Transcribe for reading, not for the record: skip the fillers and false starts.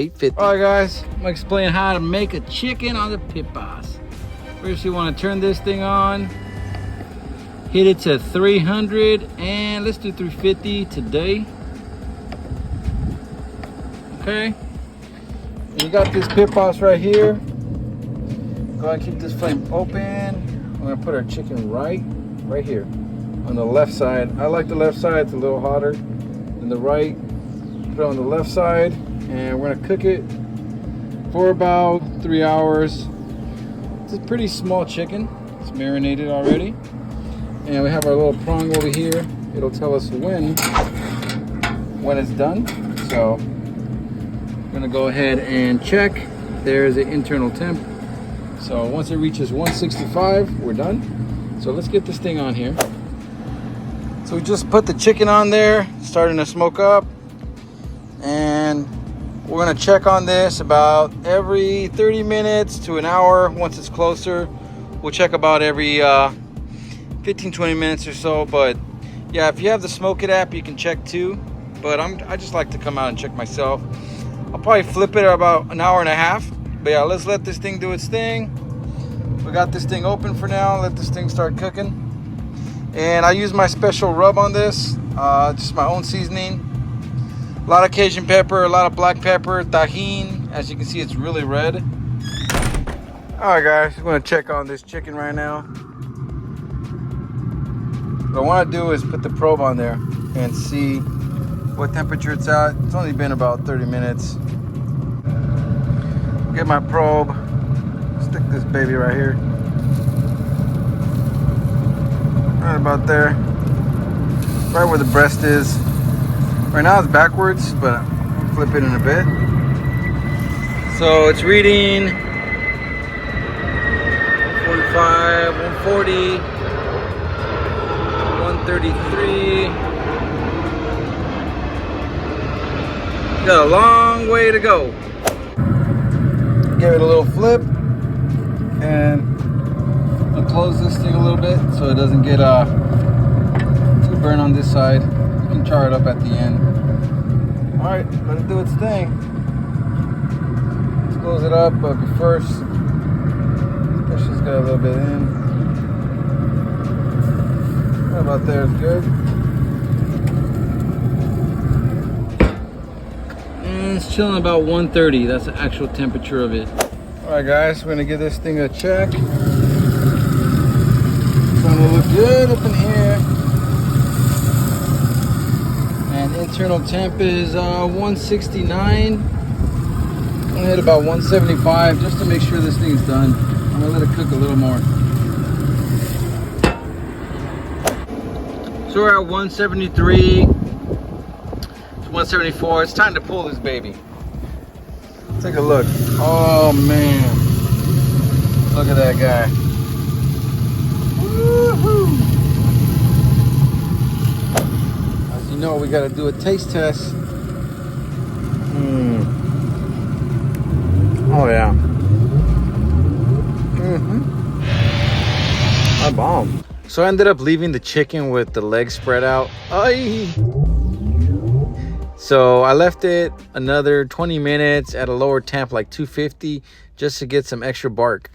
850. All right, guys, I'm gonna explain how to make a chicken on the pit boss. First, you want to turn this thing on, hit it to 300, and let's do 350 today. Okay, and you got this pit boss right here. Go ahead and keep this flame open. We're gonna put our chicken right here on the left side. I like the left side, it's a little hotter than the right. Put it on the left side, and we're gonna cook it for about 3 hours. It's a pretty small chicken. It's marinated already. And we have our little prong over here. It'll tell us when it's done. So I'm gonna go ahead and check. There's the internal temp. So once it reaches 165, we're done. So let's get this thing on here. So we just put the chicken on there, starting to smoke up. And we're gonna check on this about every 30 minutes to an hour. Once it's closer, we'll check about every 15-20 minutes or so. But yeah, if you have the Smoke It app, you can check too. But I just like to come out and check myself. I'll probably flip it about an hour and a half. But yeah, let's let this thing do its thing. We got this thing open for now. Let this thing start cooking. And I use my special rub on this, just my own seasoning. A lot of Cajun pepper, a lot of black pepper, tahini. As you can see, it's really red. All right, guys, I'm gonna check on this chicken right now. What I wanna do is put the probe on there and see what temperature it's at. It's only been about 30 minutes. Get my probe, stick this baby right here. Right about there, right where the breast is. Right now it's backwards, but I'll flip it in a bit. So it's reading 145, 140, 133. Got a long way to go. Give it a little flip, and I'll close this thing a little bit so it doesn't get too burnt on this side. You can char it up at the end. All right, let it do its thing. Let's close it up, but first, push this guy a little bit in. Right about there is good. And it's chilling about 130. That's the actual temperature of it. All right, guys, we're gonna give this thing a check. It's gonna look good up in here. And internal temp is 169. I'm gonna hit about 175 just to make sure this thing's done. I'm gonna let it cook a little more. So we're at 173. It's 174. It's time to pull this baby. Take a look. Oh man. Look at that guy. Woo-hoo. No, we got to do a taste test. Oh yeah. A bomb. So I ended up leaving the chicken with the legs spread out. Aye. So I left it another 20 minutes at a lower temp, like 250, just to get some extra bark.